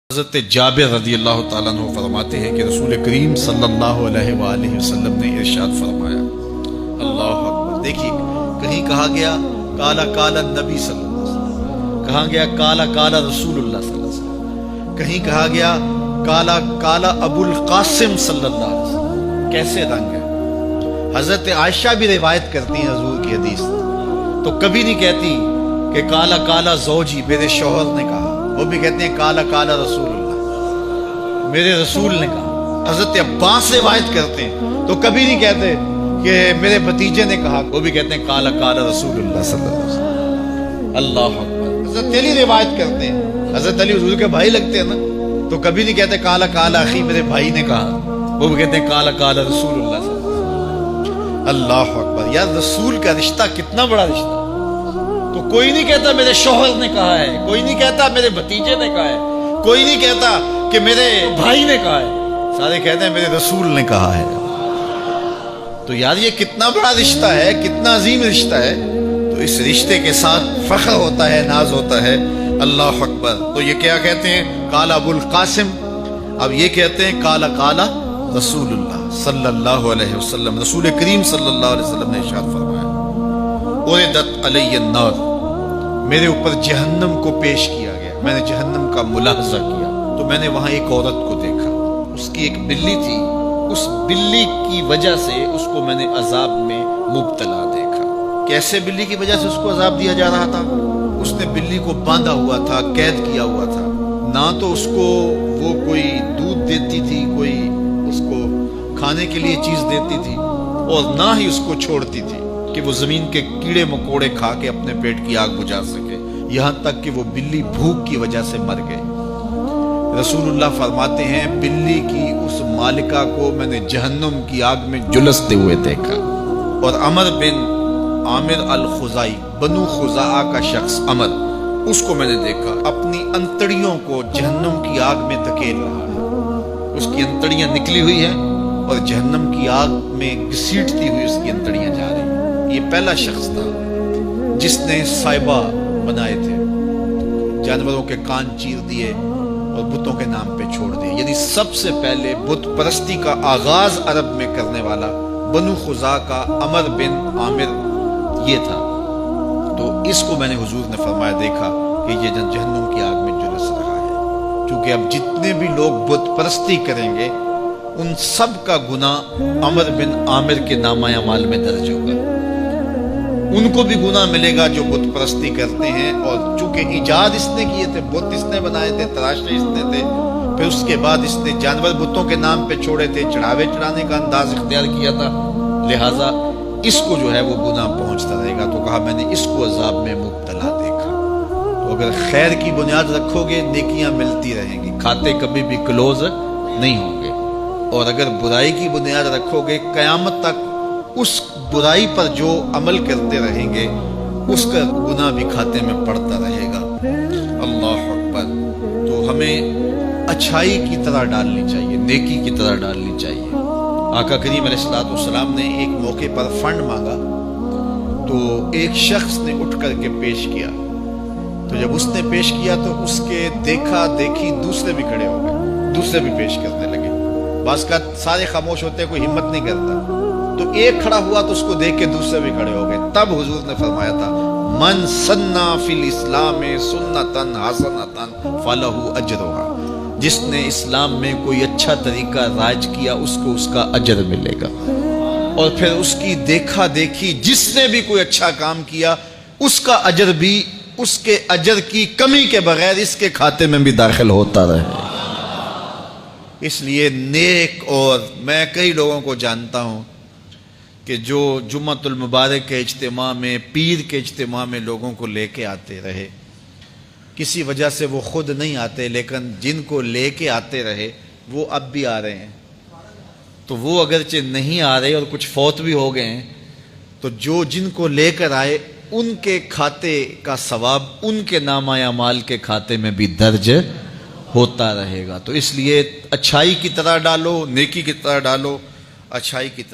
حضرت جابر رضی اللہ تعالیٰ عنہ فرماتے ہیں کہ رسول کریم صلی اللہ علیہ وآلہ وسلم نے ارشاد فرمایا، اللہ اکبر، دیکھیے کہیں کہا گیا کالا کالا نبی صلی اللہ علیہ وسلم، کہا گیا کالا کالا رسول اللہ صلی اللہ علیہ وسلم، کہیں کہا گیا کالا کالا ابو القاسم صلی اللہ علیہ وسلم۔ کیسے رنگ ہے؟ حضرت عائشہ بھی روایت کرتی ہیں حضور کی حدیث، تو کبھی نہیں کہتی کہ کالا کالا زوجی، میرے شوہر نے کہا، وہ بھی کہتے ہیں کالا کالا رسول اللہ، میرے رسول نے کہا۔ حضرت عباس روایت کرتے ہیں تو کبھی نہیں کہتے کہ میرے بھتیجے نے کہا، وہ بھی کہتے ہیں کالا کالا رسول اللہ صلی اللہ علیہ وسلم۔ اللہ اکبر۔ حضرت علی روایت کرتے ہیں، حضرت علی حضور کے بھائی لگتے ہیں نا، تو کبھی نہیں کہتے کالا کالا اخی، میرے بھائی نے کہا، وہ بھی کہتے ہیں کالا کالا رسول اللہ صلی اللہ علیہ وسلم۔ اللہ اکبر۔ یار رسول کا رشتہ کتنا بڑا رشتہ، تو کوئی نہیں کہتا میرے شوہر نے کہا ہے، کوئی نہیں کہتا میرے بھتیجے نے کہا ہے، کوئی نہیں کہتا کہ میرے بھائی نے کہا ہے، سارے کہتے ہیں میرے رسول نے کہا ہے۔ تو یار یہ کتنا بڑا رشتہ ہے، کتنا عظیم رشتہ ہے، تو اس رشتے کے ساتھ فخر ہوتا ہے، ناز ہوتا ہے۔ اللہ اکبر۔ تو یہ کیا کہتے ہیں؟ کالا ابو القاسم، اب یہ کہتے ہیں کالا کالا رسول اللہ صلی اللہ علیہ وسلم۔ رسول کریم صلی اللہ علیہ وسلم نے ارشاد فرمایا، اُرِدَتْ عَلَيَّ النَّارُ، میرے اوپر جہنم کو پیش کیا گیا، میں نے جہنم کا ملاحظہ کیا، تو میں نے وہاں ایک عورت کو دیکھا، اس کی ایک بلی تھی، اس بلی کی وجہ سے اس کو میں نے عذاب میں مبتلا دیکھا۔ کیسے بلی کی وجہ سے اس کو عذاب دیا جا رہا تھا؟ اس نے بلی کو باندھا ہوا تھا، قید کیا ہوا تھا، نہ تو اس کو وہ کوئی دودھ دیتی تھی، کوئی اس کو کھانے کے لیے چیز دیتی تھی، اور نہ ہی اس کو چھوڑتی تھی کہ وہ زمین کے کیڑے مکوڑے کھا کے اپنے پیٹ کی آگ بجھا سکے، یہاں تک کہ وہ بلی بھوک کی وجہ سے مر گئی۔ رسول اللہ فرماتے ہیں بلی کی اس مالکہ کو میں نے جہنم کی آگ میں جلستے ہوئے دیکھا، اور عمر بن عامر الخزائی، بنو خزاعہ کا شخص عمر، اس کو میں نے دیکھا اپنی انتڑیوں کو جہنم کی آگ میں دھکیل رہا ہے، اس کی انتڑیاں نکلی ہوئی ہیں اور جہنم کی آگ میں گھسیٹتی ہوئی اس کی انتڑیاں جا رہی ہیں۔ یہ پہلا شخص تھا جس نے سائبہ بنائے تھے، جانوروں کے کان چیر دیے اور بتوں کے نام پہ چھوڑ دیے، یعنی سب سے پہلے بت پرستی کا آغاز عرب میں کرنے والا بنو خزاعہ کا عمر بن عامر یہ تھا۔ تو اس کو میں نے حضور نے فرمایا دیکھا کہ یہ جہنم کی آگ میں جلس رہا ہے، کیونکہ اب جتنے بھی لوگ بت پرستی کریں گے ان سب کا گناہ عمر بن عامر کے نامہ اعمال میں درج ہوگا، ان کو بھی گناہ ملے گا جو بت پرستی کرتے ہیں، اور چونکہ ایجاد اس نے کیے تھے، بت اس نے بنائے تھے، تراشے اس نے تھے، پھر اس کے بعد اس نے جانور بتوں کے نام پہ چھوڑے تھے، چڑھاوے چڑھانے کا انداز اختیار کیا تھا، لہٰذا اس کو جو ہے وہ گناہ پہنچتا رہے گا۔ تو کہا میں نے اس کو عذاب میں مبتلا دیکھا۔ تو اگر خیر کی بنیاد رکھو گے نیکیاں ملتی رہیں گی، کھاتے کبھی بھی کلوز نہیں ہوں گے، اور اگر برائی کی بنیاد رکھو گے قیامت تک اس برائی پر جو عمل کرتے رہیں گے اس کا گناہ بھی کھاتے میں پڑتا رہے گا۔ اللہ اکبر۔ تو ہمیں اچھائی کی طرح ڈالنی چاہیے، نیکی کی طرح ڈالنی چاہیے۔ آقا کریم علیہ الصلوۃ والسلام نے ایک موقع پر فنڈ مانگا، تو ایک شخص نے اٹھ کر کے پیش کیا، تو جب اس نے پیش کیا تو اس کے دیکھا دیکھی دوسرے بھی کھڑے ہو گئے، دوسرے بھی پیش کرنے لگے، بعض کا سارے خاموش ہوتے ہیں، کوئی ہمت نہیں کرتا، تو ایک کھڑا ہوا تو اس کو دیکھ کے دوسرے بھی کھڑے ہو گئے۔ تب حضور نے فرمایا تھا من سنّا فی الاسلام سنتن حسنتن فلہ اجرھا، جس نے اسلام میں کوئی اچھا طریقہ رائج کیا اس کو اس کا اجر ملے گا، اور پھر اس کی دیکھا دیکھی جس نے بھی کوئی اچھا کام کیا اس کا اجر بھی اس کے اجر کی کمی کے بغیر اس کے کھاتے میں بھی داخل ہوتا رہے۔ اس لیے نیک، اور میں کئی لوگوں کو جانتا ہوں کہ جو جمعۃ المبارک کے اجتماع میں، پیر کے اجتماع میں لوگوں کو لے کے آتے رہے، کسی وجہ سے وہ خود نہیں آتے، لیکن جن کو لے کے آتے رہے وہ اب بھی آ رہے ہیں، تو وہ اگرچہ نہیں آ رہے اور کچھ فوت بھی ہو گئے ہیں، تو جو جن کو لے کر آئے ان کے کھاتے کا ثواب ان کے نامہ اعمال کے کھاتے میں بھی درج ہوتا رہے گا۔ تو اس لیے اچھائی کی طرح ڈالو، نیکی کی طرح ڈالو، اچھائی کی طرح